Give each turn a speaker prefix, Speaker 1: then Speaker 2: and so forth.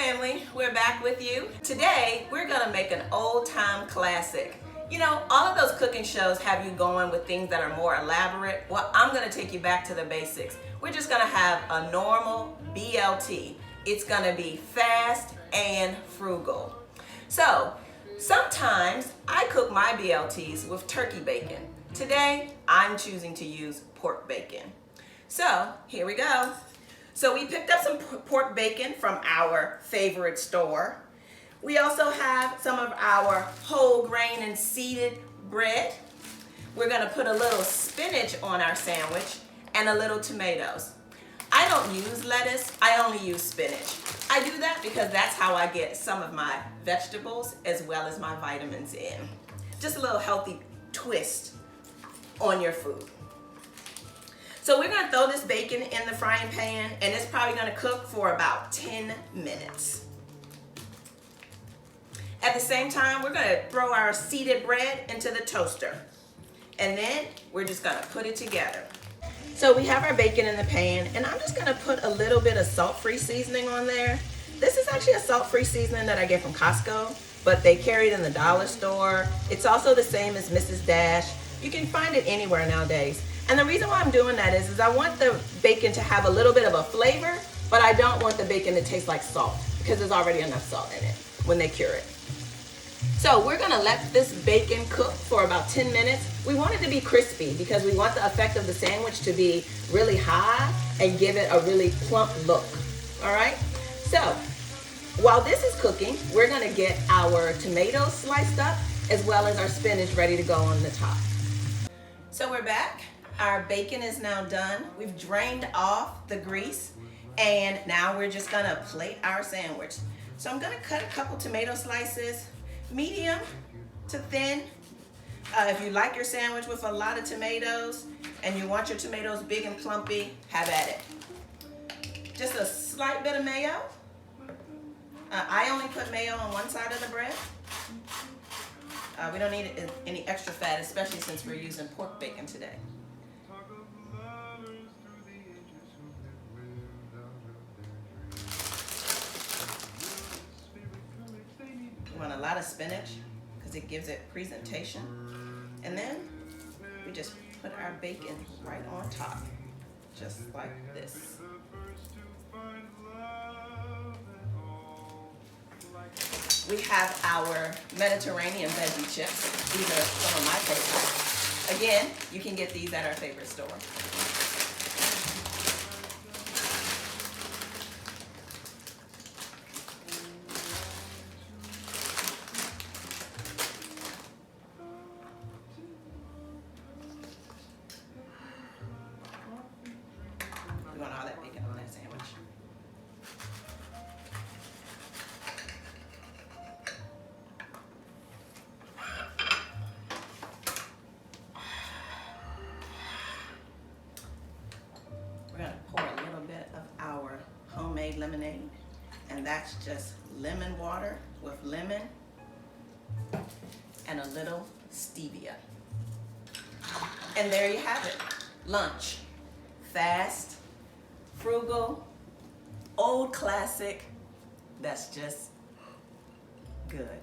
Speaker 1: family, we're back with you. Today, we're gonna make an old-time classic. You know, all of those cooking shows have you going with things that are more elaborate. Well, I'm gonna take you back to the basics. We're just gonna have a normal BLT. It's gonna be fast and frugal. So, sometimes I cook my BLTs with turkey bacon. Today, I'm choosing to use pork bacon. So, here we go. So we picked up some pork bacon from our favorite store. We also have some of our whole grain and seeded bread. We're gonna put a little spinach on our sandwich and a little tomatoes. I don't use lettuce, I only use spinach. I do that because that's how I get some of my vegetables as well as my vitamins in. Just a little healthy twist on your food. So we're gonna throw this bacon in the frying pan and it's probably gonna cook for about 10 minutes. At the same time, we're gonna throw our seeded bread into the toaster. And then we're just gonna put it together. So we have our bacon in the pan and I'm just gonna put a little bit of salt-free seasoning on there. This is actually a salt-free seasoning that I get from Costco, but they carry it in the dollar store. It's also the same as Mrs. Dash. You can find it anywhere nowadays. And the reason why I'm doing that is I want the bacon to have a little bit of a flavor, but I don't want the bacon to taste like salt because there's already enough salt in it when they cure it. So we're gonna let this bacon cook for about 10 minutes. We want it to be crispy because we want the effect of the sandwich to be really high and give it a really plump look, all right? So while this is cooking, we're gonna get our tomatoes sliced up as well as our spinach ready to go on the top. So we're back. Our bacon is now done. We've drained off the grease and now we're just gonna plate our sandwich. So I'm gonna cut a couple tomato slices, medium to thin. If you like your sandwich with a lot of tomatoes and you want your tomatoes big and plumpy, have at it. Just a slight bit of mayo. I only put mayo on one side of the bread. We don't need any extra fat, especially since we're using pork bacon today. You want a lot of spinach because it gives it presentation. And then we just put our bacon right on top, just like this. We have our Mediterranean veggie chips. These are some of my favorites. Again, you can get these at our favorite store. You want all that bacon on that sandwich. We're gonna pour a little bit of our homemade lemonade, and that's just lemon water with lemon and a little stevia. And there you have it, lunch. Fast, frugal, old classic, that's just good.